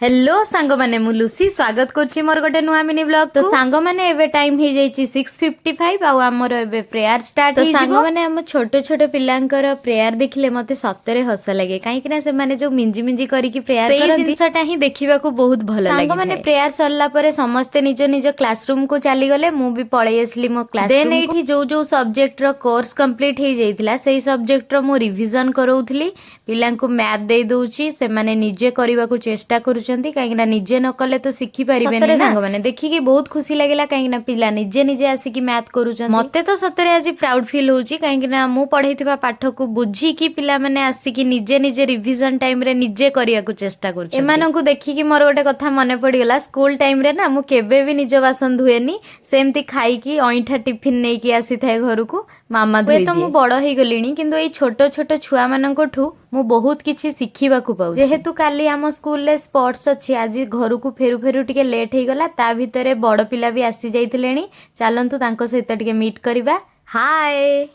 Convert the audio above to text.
Hello सांग माने मु लुसी स्वागत करछि मोर गोटे नुआ मिनी ब्लॉग। तो सांग माने एबे टाइम हे जाइछि 6:55 आ हमर एबे प्रेयर स्टार्ट हे सांग माने हम छोट छोट पिलांकर प्रेयर देखिले मते सत्तरे हस लागे काहे कि ना से माने जो मिंजी मिंजी करी की प्रेयर करथि सेई जिंसटा ही देखिबा को बहुत भलो लागे। सांग माने प्रेयर सरला परे समस्त निज निज क्लासरूम को चली गले मु भी पळै आसली मो क्लासरूम। देन एठी जो जो सब्जेक्ट रो कोर्स कंप्लीट हे जाइथिला सेई सब्जेक्ट रो मु रिवीजन करौथली पिलांको मैथ दे दोउची से माने निजे करबा को चेष्टा करू कहीं निजे न कले तो शिखी पारे सांग मैंने देखिकी बहुत खुशी लगे कहीं पिला निजे निजे आसिकी मैथ करूँ मत तो सतरे आज प्राउड फील होची कहीं मु पढ़े पाठ को बुझिकी पिला माने आसिकी निजे निजे रिवीजन टाइम रे निजे करिया को चेष्टा करूँ एमानंकु देखिकी मोर गोटे कथा मन पड़गला स्कूल टाइम रे ना मु केबे भी निज बासन धुएनी सेमती खाईकी अईठा टिफिन नहीं की आसी थाए घर को मामा धुए तो मु बड़ हो गलिनी किंतु ए छोट छोट छुआ माननकोठु मु बहुत किछि शिखिबा को पाउ जेहेतु काली आम स्कूल ले स्पोर्ट्स अछि आज घर को फेरु फेरु टिके लेट हे गला ता भितरे बड़ पिला भी आसी जाइथिलेनी चलंतु तांको सहित टिके मीट करबा हाय।